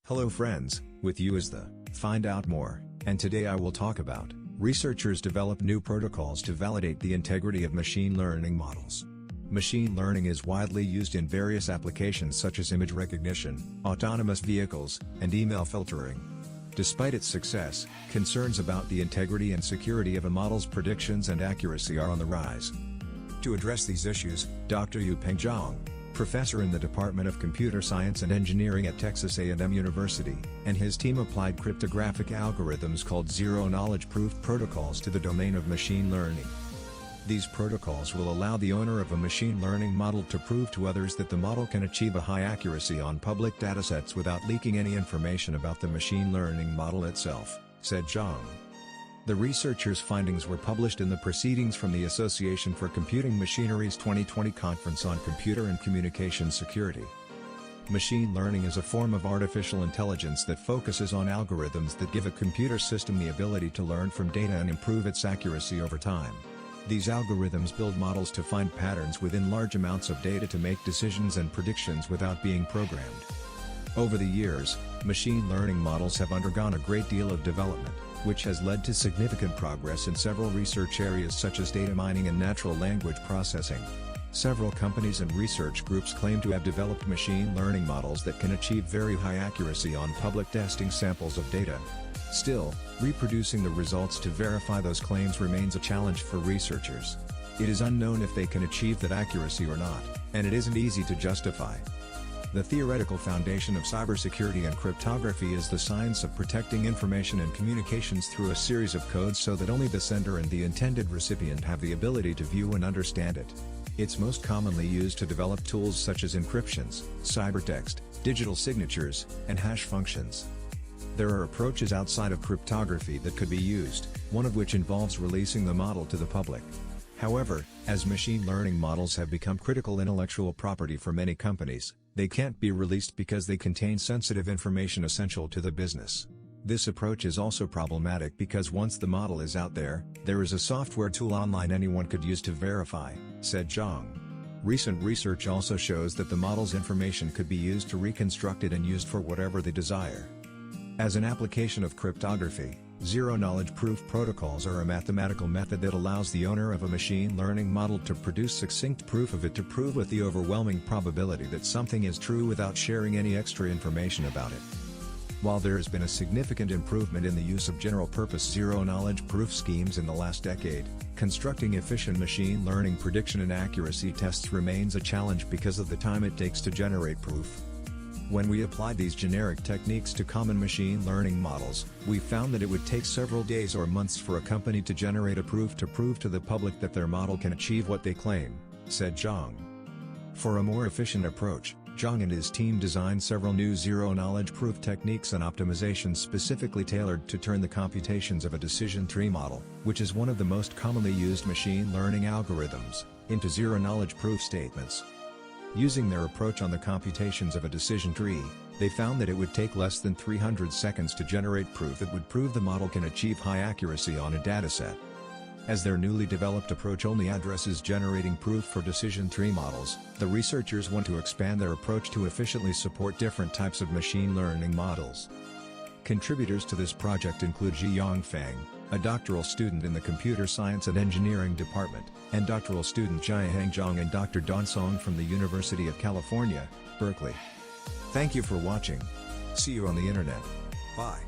Hello friends, with you is the Find Out More, and today I will talk about researchers develop new protocols to validate the integrity of machine learning models. Machine learning is widely used in various applications such as image recognition, autonomous vehicles, and email filtering. Despite its success, concerns about the integrity and security of a model's predictions and accuracy are on the rise. To address these issues, Dr. Yupeng Zhang, professor in the Department of Computer Science and Engineering at Texas A&M University, and his team applied cryptographic algorithms called zero-knowledge proof protocols to the domain of machine learning. These protocols will allow the owner of a machine learning model to prove to others that the model can achieve a high accuracy on public datasets without leaking any information about the machine learning model itself, said Zhang. The researchers' findings were published in the Proceedings from the Association for Computing Machinery's 2020 Conference on Computer and Communication Security. Machine learning is a form of artificial intelligence that focuses on algorithms that give a computer system the ability to learn from data and improve its accuracy over time. These algorithms build models to find patterns within large amounts of data to make decisions and predictions without being programmed. Over the years, machine learning models have undergone a great deal of development, which has led to significant progress in several research areas such as data mining and natural language processing. Several companies and research groups claim to have developed machine learning models that can achieve very high accuracy on public testing samples of data. Still, reproducing the results to verify those claims remains a challenge for researchers. It is unknown if they can achieve that accuracy or not, and it isn't easy to justify. The theoretical foundation of cybersecurity and cryptography is the science of protecting information and communications through a series of codes so that only the sender and the intended recipient have the ability to view and understand it. It's most commonly used to develop tools such as encryptions, cybertext, digital signatures, and hash functions. There are approaches outside of cryptography that could be used, one of which involves releasing the model to the public. However, as machine learning models have become critical intellectual property for many companies, they can't be released because they contain sensitive information essential to the business. This approach is also problematic because once the model is out there, there is a software tool online anyone could use to verify, said Zhang. Recent research also shows that the model's information could be used to reconstruct it and used for whatever they desire. As an application of cryptography, zero-knowledge proof protocols are a mathematical method that allows the owner of a machine learning model to produce succinct proof of it to prove with the overwhelming probability that something is true without sharing any extra information about it. While there has been a significant improvement in the use of general-purpose zero-knowledge proof schemes in the last decade, constructing efficient machine learning prediction and accuracy tests remains a challenge because of the time it takes to generate proof. When we applied these generic techniques to common machine learning models, we found that it would take several days or months for a company to generate a proof to prove to the public that their model can achieve what they claim, said Zhang. For a more efficient approach, Zhang and his team designed several new zero-knowledge proof techniques and optimizations specifically tailored to turn the computations of a decision tree model, which is one of the most commonly used machine learning algorithms, into zero-knowledge proof statements. Using their approach on the computations of a decision tree, they found that it would take less than 300 seconds to generate proof that would prove the model can achieve high accuracy on a dataset. As their newly developed approach only addresses generating proof for decision tree models, the researchers want to expand their approach to efficiently support different types of machine learning models. Contributors to this project include Zhiyong Feng, a doctoral student in the Computer Science and Engineering Department, and doctoral student Jiaheng Zhang and Dr. Don Song from the University of California, Berkeley. Thank you for watching. See you on the internet. Bye.